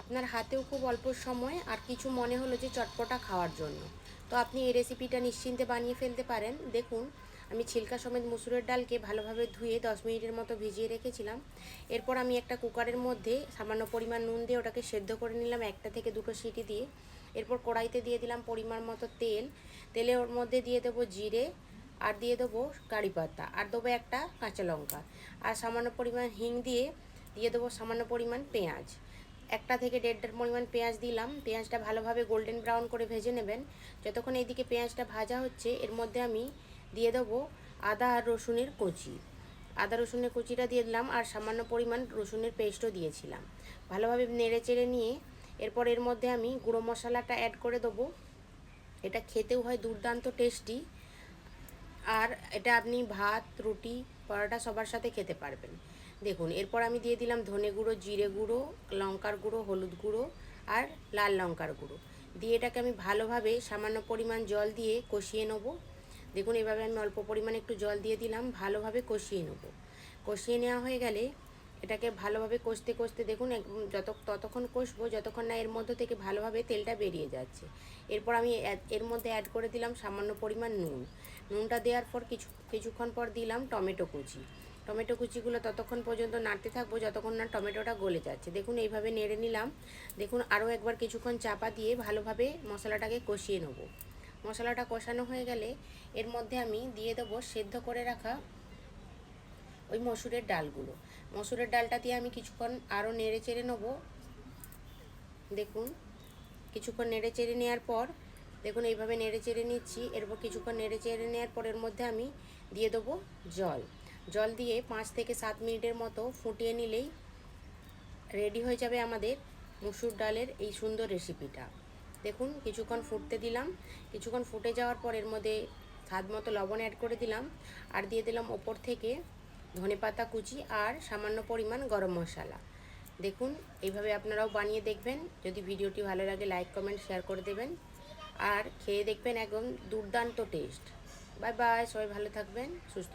আপনার হাতেও খুব অল্প সময় আর কিছু মনে হলো যে চটপটা খাওয়ার জন্য, তো আপনি এই রেসিপিটা নিশ্চিন্তে বানিয়ে ফেলতে পারেন। দেখুন, আমি ছিলকা সমেত মুসুরের ডালকে ভালোভাবে ধুয়ে 10 মিনিটের মতো ভিজিয়ে রেখেছিলাম। এরপর আমি একটা কুকারের মধ্যে সামান্য পরিমাণ নুন দিয়ে ওটাকে সেদ্ধ করে নিলাম, 1 থেকে 2টো সিটি দিয়ে। এরপর কড়াইতে দিয়ে দিলাম পরিমাণ মতো তেল। তেলে ওর মধ্যে দিয়ে দেবো জিরে, আর দিয়ে দেবো কারি পাতা, আর দেবো একটা কাঁচা লঙ্কা, আর সামান্য পরিমাণ হিং দিয়ে দিয়ে দেবো সামান্য পরিমাণ পেঁয়াজ। 1 থেকে 1.5টার পরিমাণ পেঁয়াজ দিলাম। পেঁয়াজটা ভালোভাবে গোল্ডেন ব্রাউন করে ভেজে নেবেন। যতক্ষণ এইদিকে পেঁয়াজটা ভাজা হচ্ছে, এর মধ্যে আমি দিয়ে দেবো আদা আর রসুনের কুচি। আদা রসুনের কুচিটা দিয়ে দিলাম, আর সামান্য পরিমাণ রসুনের পেস্টও দিয়েছিলাম। ভালোভাবে নেড়ে চেড়ে নিয়ে এরপর এর মধ্যে আমি গুঁড়ো মশলাটা অ্যাড করে দেবো। এটা খেতেও হয় দুর্দান্ত টেস্টি, আর এটা আপনি ভাত, রুটি, পরোটা সবার সাথে খেতে পারবেন। দেখুন, এরপর আমি দিয়ে দিলাম ধনে গুঁড়ো, জিরে গুঁড়ো, লঙ্কার গুঁড়ো, হলুদ গুঁড়ো, আর লাল লঙ্কার গুঁড়ো দিয়ে এটাকে আমি ভালোভাবে সামান্য পরিমাণ জল দিয়ে কষিয়ে নেব। দেখুন, এভাবে আমি অল্প পরিমাণে একটু জল দিয়ে দিলাম, ভালোভাবে কষিয়ে নেব। কষিয়ে নেওয়া হয়ে গেলে এটাকে ভালোভাবে কষতে কষতে দেখুন ততক্ষণ কষবো যতক্ষণ না এর মধ্যে থেকে ভালোভাবে তেলটা বেরিয়ে যাচ্ছে। এরপর আমি এর মধ্যে অ্যাড করে দিলাম সামান্য পরিমাণ নুন। নুনটা দেওয়ার পর কিছুক্ষণ পর দিলাম টমেটো কুচি। টমেটো কুচিগুলো ততক্ষণ পর্যন্ত নাড়তে থাকবো যতক্ষণ না টমেটোটা গলে যাচ্ছে। দেখুন, এইভাবে নেড়ে নিলাম। দেখুন, আরও একবার কিছুক্ষণ চাপা দিয়ে ভালোভাবে মশলাটাকে কষিয়ে নেব। মশলাটা কষানো হয়ে গেলে এর মধ্যে আমি দিয়ে দেবো সেদ্ধ করে রাখা ওই মসুরের ডালগুলো। মসুরের ডালটা দিয়ে আমি কিছুক্ষণ আরও নেড়ে চেড়ে নেবো। দেখুন, কিছুক্ষণ নেড়ে চেড়ে নেওয়ার পর দেখুন এইভাবে নেড়ে চেড়ে নিচ্ছি। এরপর কিছুক্ষণ নেড়ে চেড়ে নেওয়ার পর এর মধ্যে আমি দিয়ে দেবো জল। জল দিয়ে 5 থেকে 7 মিনিটের মতো ফুটিয়ে নিলেই রেডি হয়ে যাবে আমাদের মসুর ডালের এই সুন্দর রেসিপিটা। দেখুন, কিছুক্ষণ ফুটতে দিলাম। কিছুক্ষণ ফুটে যাওয়ার পর এর মধ্যে স্বাদ মতো লবণ অ্যাড করে দিলাম, আর দিয়ে দিলাম ওপর থেকে ধনেপাতা কুচি আর সামান্য পরিমাণ গরম মশলা। দেখুন, এইভাবে আপনারাও বানিয়ে দেখবেন। যদি ভিডিওটি ভালো লাগে লাইক, কমেন্ট, শেয়ার করে দেবেন, আর খেয়ে দেখবেন, একদম দুর্দান্ত টেস্ট। বাই বাই, সবাই ভালো থাকবেন, সুস্থ।